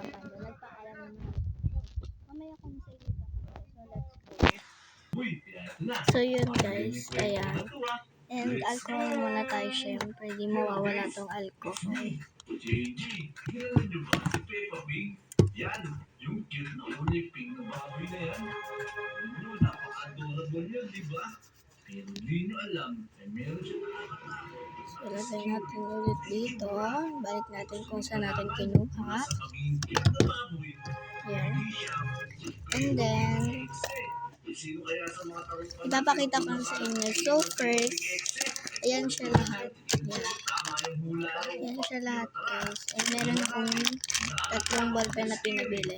Pando. Nagpaalam naman. Mamaya ko na sa inyo ipapakita. So, let's go. So, yun guys. Ayan. And alcohol muna tayo syempre. Di mawawala tong alcohol. Yan, yung cute na uniping na baboy na yan. Napaka-adorable yan, di ba? Pero hindi nyo alam, meron siya nakakatakot. So, ilagay natin ulit dito. Balik natin kung saan natin kinuha. Yan. And then, ipapakita ko sa inyo. So, first, ayan siya lahat. Yan. Ayan siya lahat, guys. And meron akong tatlong ballpen na pinabili.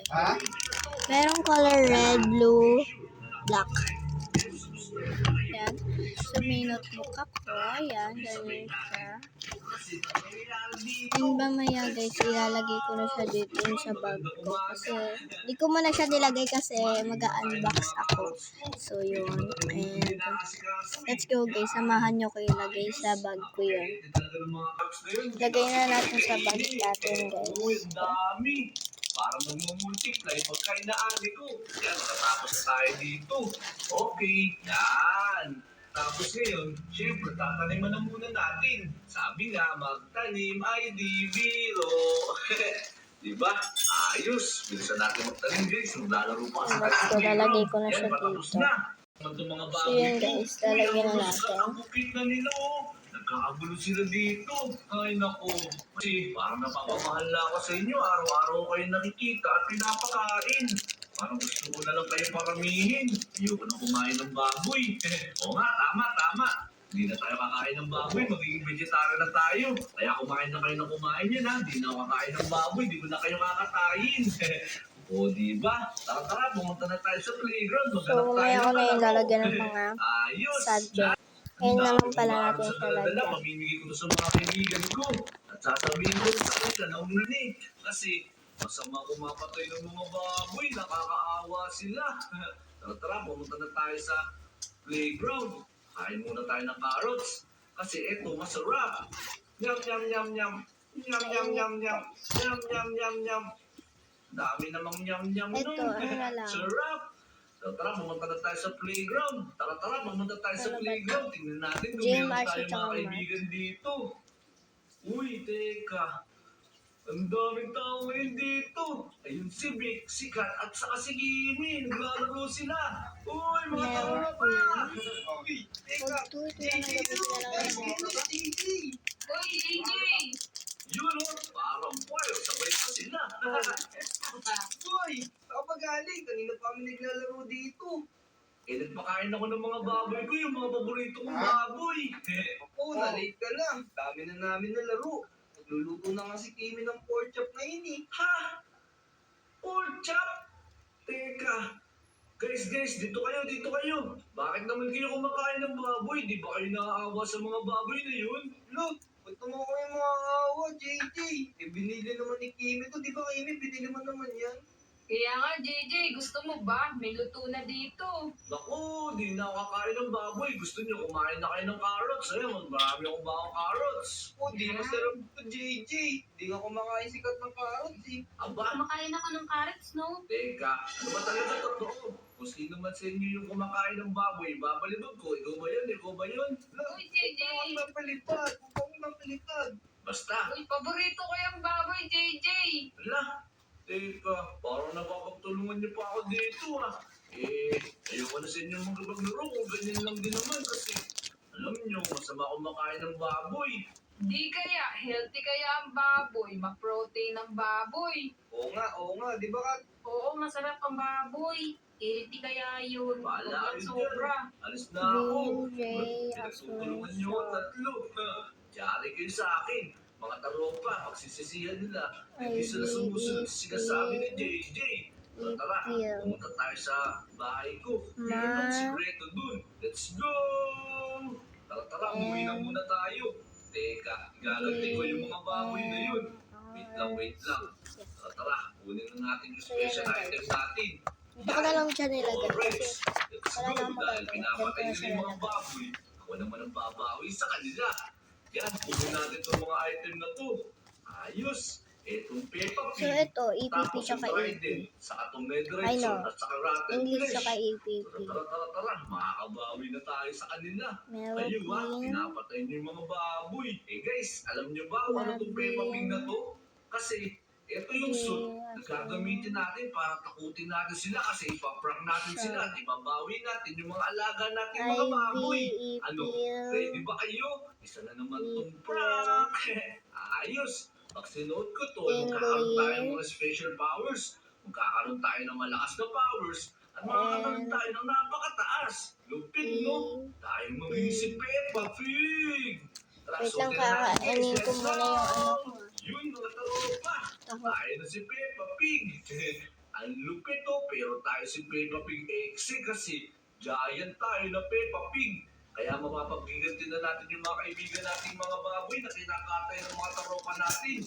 Merong color red, blue, black. Ayan. So, may notebook ako. Ayan. Ganyan siya. And mamaya, guys, ilalagay ko na siya dito sa bag ko. Kasi, di ko muna siya nilagay kasi mag-unbox ako. So, yun. And, let's go, guys. Samahan nyo ko ilagay sa bag ko yun. Lagay na natin sa bag natin, guys. Para mag-multiply pagkain na ali ko. Yan, nakatapos na tayo dito. Okay, yan. Tapos ngayon, syempre, tataniman na muna natin. Sabi nga, magtanim ay di biro. Diba? Ayos. Bilisan natin magtanim, guys. Maglalaro pa sa tayo. So, lalagay ko na siya dito. So, yun, guys. Lalagay na natin. Ang bukit na nila, oh. Nagkakagulo sila dito. Ay, nako. Kasi parang napapamahal na ako sa inyo. Araw-araw kayo nakikita at pinapakain. Parang gusto ko na lang kayo paramihin. Ayoko na kumain ng baboy. O nga, tama. Hindi na tayo kakain ng baboy. Magiging vegetarian na tayo. Kaya kumain na kayo ng kumain yan, ha. Hindi na ako kakain ng baboy. Hindi ko na kayo kakatayin. O, diba? Tara, pumunta na tayo sa playground. So, mamaya ko na yung lalagyan ng mga subject. Ngayon naman pala natin siya lagyan. Pamimigay ko sa mga kaibigan ko. At sasabihin ko sa kanila na umuli. Kasi masama kumapatay ng mga baboy. Nakakaawa sila. Tara, pumunta na tayo sa playground. Kain muna tayo ng carrots. Kasi eto, masarap. Nyam. Nyam. Dami namang nyam. Ito, ano na lang. Sarap. Tara, pumunta na tayo sa playground. Tara, pumunta tayo sa playground. Tingnan natin kung Jim, meron Archie, tayo mga kaibigan dito. Uy, teka. Ang daming tao ngayon dito. Ayun si Vic, si Kat, at saka si Kimi. Naglalaro sila. Uy, mga tao na pa. Uy, teka. Uy, JJ! Yun, parang poyo. Sabay pa sila. Uy, saan pa galing? Kanina pa kami naglalaro dito. Nagpakain ako ng mga baboy ko, yung mga paborito kong baboy. Ako, na-late ka lang. Dami na namin na laro. Nagluluto na nga si Kimi ng pork chop na yun eh. Ha? Pork chop? Teka. Guys, dito kayo. Bakit naman kayo kumakain ng baboy? Di ba kayo naaawa sa mga baboy na yun? Look, ba't naman ko yung mga awa, JJ? Binili naman ni Kimi to. Di ba Kimi, binili mo naman yan? Kaya nga, JJ, gusto mo ba? May luto na dito. Naku, di na ako kakain ng baboy. Gusto niyo kumain na kayo ng carrots. Ayun, marami akong bakang carrots. Oh, di masarap to, JJ. Di nga kumakain sikat ng carrots eh. Aba, Kumakain ako ng carrots, no? teka, ano ba talaga totoo? Kung sino man sa inyo yung kumakain ng baboy, babalibag ko. Ikaw ba yun? Uy, JJ! Huwag kang mapalipad. Basta. Uy, paborito ko yung baboy, JJ! Ala, teka, parang napapagtulungan niyo pa ako dito ayoko na sa inyo maglaro kung ganyan lang din naman kasi alam niyo, masama kumakain ng baboy. Di kaya, healthy kaya ang baboy, ma-protein ang baboy. Oo nga, di ba Kat? Oo, masarap ang baboy. Healthy kaya yun. Huwag Wala lang rin sobra. Alis na ako. DJ, Pinagtutulungan niyo ako tatlo. Yari kayo sa akin. Mga taropa, pagsisisihan nila. Hindi sila sumusunod sa sinasabi ni JJ. Tara, pumunta tayo sa bahay ko. Meron ang sikreto dun. Let's go! Tara, umuwi na muna tayo. Teka, igalagay ko yung mga baboy na yun. Wait lang. Tara, kunin na natin yung special item natin. Ito ko na lang siya nilagay kasi Let's wala go, na akong dahil magagawa. pinapatay Ganito na nila siya yung mga nilagay. baboy. Ako naman ang babawi sa kanila. Yan, kunin natin itong mga item na to. Ayos. Etong Peppa So, Pig. ito, EPP Tapos yung tsaka EP. Raiden, saka itong Ned Ay, Redson, no. at saka Rotten English Flesh. tsaka EPP. Tara, makakabawi na tayo sa kanila. Meron Ayun ha, din. pinapatay niyo yung mga baboy. Eh guys, alam niyo ba kung ano itong Peppa Pig na to? Kasi, ito yung suit na gagamitin natin para takutin natin sila kasi ipaprank natin sila at ibabawi natin yung mga alaga natin mga baboy. Ano, ready ba kayo? Isa na naman itong prank. Ayos. Pag sinuot ko to, magkakaroon tayo ng mga special powers. Magkakaroon tayo ng malakas na powers. At makakaroon tayo ng napakataas. Lupit, no? Tayo maging si Peppa Pig. Tara, Wait lang, suotin na natin, guys. kakainin ko Let's muna go! yung ano ko. Yun, mga taropa. Tayo na si Peppa Pig. Ang lupit to, pero tayo si Peppa Pig XC kasi giant tayo na Peppa Pig. Kaya mapapagiganti na natin yung mga kaibigan nating mga baboy na kinakatay ng mga taropa natin.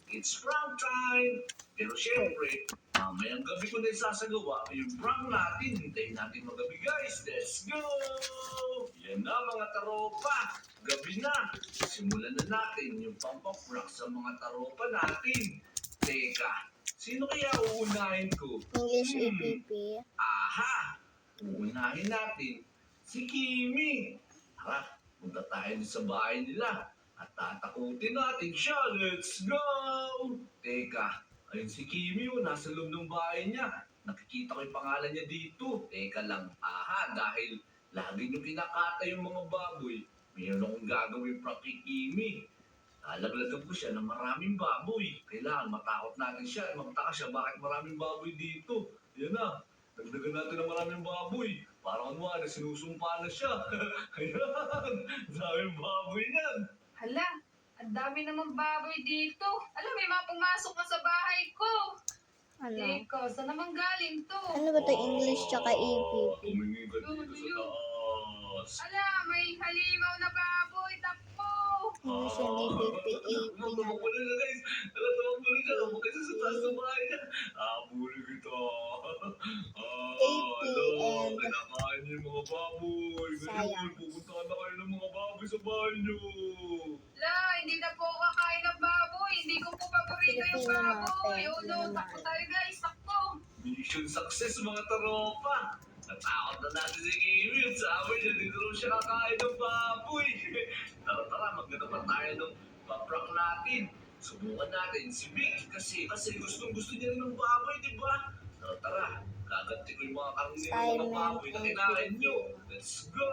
It's prank time! Pero syempre, mamayang gabi ko na isasagawa yung prank natin. Hintayin natin magabi guys. Let's go! Yan na mga taropa. Gabi na. Simulan na natin yung pampaprank sa mga taropa natin. Teka, sino kaya uunahin ko? English EPP. Aha! Uunahin natin si Kimi. Tara, punta tayo sa bahay nila at tatakutin natin siya. Let's go! Teka, ayun si Kimi oh, nasa loob ng bahay niya. Nakikita ko yung pangalan niya dito. Teka lang, aha, dahil lagi niyo kinakata yung mga baboy, mayroon akong gagawin prank kay Kimi. Lalaglagan ko siya ng maraming baboy. Kailangan matakot natin siya. Magtaka siya bakit maraming baboy dito. Yan na. Dagdagan natin ng maraming baboy. Parang ano na, sinusumpa na siya. Ayan. Daming baboy yan. Hala, ang dami naman baboy dito. Alam, may mga pumasok na sa bahay ko. Ano? Teko, saan naman galing to? Ano ba to English tsaka EPP? Tumingin ka dito sa taas. Ala, may halimaw na baboy. Takbo! English and EPP, AP na lang. Tumakbo na guys. Tumakbo na siya. Huwag kasi sa taas ng bahay niya. Abulin kita. AP and Kinakain niyo yung mga baboy. sayang. Ngayon, pupuntahan na kayo ng mga baboy sa bahay niyo. La, hindi na po ako kakain ng baboy. Hindi ko po paborito yung Filipino baboy. natin. Oh no, Yun takbo naman. tayo guys, takbo. Mission success mga taropa. Natakot na natin si Kimi at sabi niya dito raw siya kakain ng baboy. Tara, magkatapat tayo ng paprank natin. Subukan natin si Vic kasi gustong gusto niya rin ng baboy, di ba? Tara, gaganti ko yung mga karne ng mga Silent baboy na and kinain nyo. Filipino. Let's go!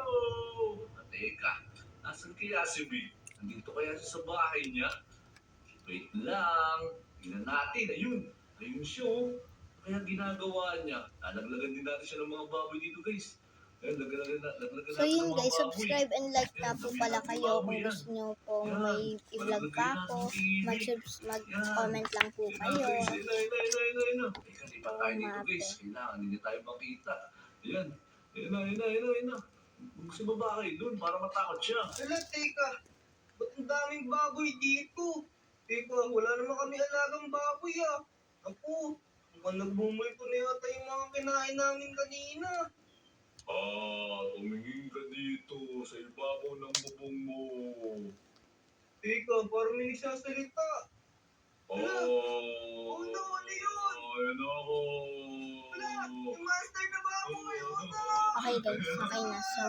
Teka, nasan kaya si Vic? Nandito kaya siya sa bahay niya? Wait lang. Tingnan natin. Ayun siya oh. Kaya ginagawa niya. Lalaglagan din natin siya ng mga baboy dito guys. Ayun, laglagan natin So yun ng mga guys, baboy. subscribe and like na po pala kayo kung gusto nyo pong may i-vlog pa ako. Mag-comment lang po kayo. Ayun. Teka, lipat tayo dito guys. Kailangan hindi tayo makita. Ayan. Ayun na. Gusto ba ba kayo doon para matakot siya? Ala, teka. Ba't ang daming baboy dito? Teka, wala naman kami alagang baboy ah. Ako, mukhang nagmumay ko na yata yung mga kinain namin kanina. Tumingin ka dito sa ibabaw ng bubong mo. Teka, parang may nagsasalita. Oh no, ano yun? Ayun ako. Wala, yung master na baboy. Wala. Okay guys, okay na. So,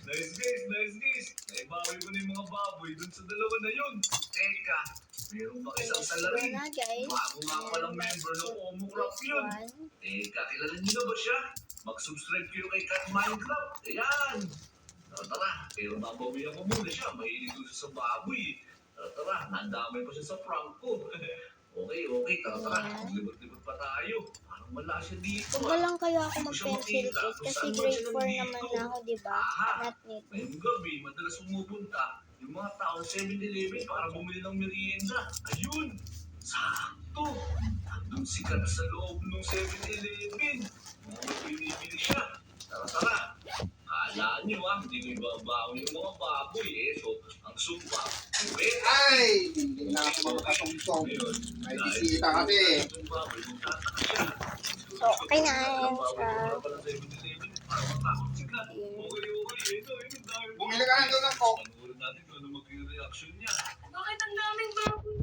Nice guys. Naibawi ko na yung mga baboy dun sa dalawa na yun. Teka, meron ba isang let's go salarin? na guys. Bago nga palang member ng Omo Craft yun. One. Teka, kilala niyo na ba siya? Mag-subscribe kayo kay Cat Minecraft. Ayan. Tara, pero babawihan ko muna siya. Mahilig ko siya sa baboy. Tara, nandamay pa siya sa prank ko. Okay. Tara. Maglibot-libot pa tayo. Parang wala siya dito. Huwag lang kayo ako mag-pencil case kasi grade 4 naman na ako, diba? Not need. Ngayong gabi, madalas pumupunta yung mga tao sa 7-Eleven para bumili ng merienda. Ayun! Sakto! Nandun si Kat sa loob ng 7-Eleven. Binibili siya. Tara. Kala nyo hindi ko ibabaw yung mga baboy So, ang sumpa, pwede. Ay! Hindi na ako makatungtong. May bisita kasi. Yung baboy, magtataka siya. So, okay na. Bumili ka na doon ng coke. natin kung ano magiging reaction niya. Bakit ang daming baboy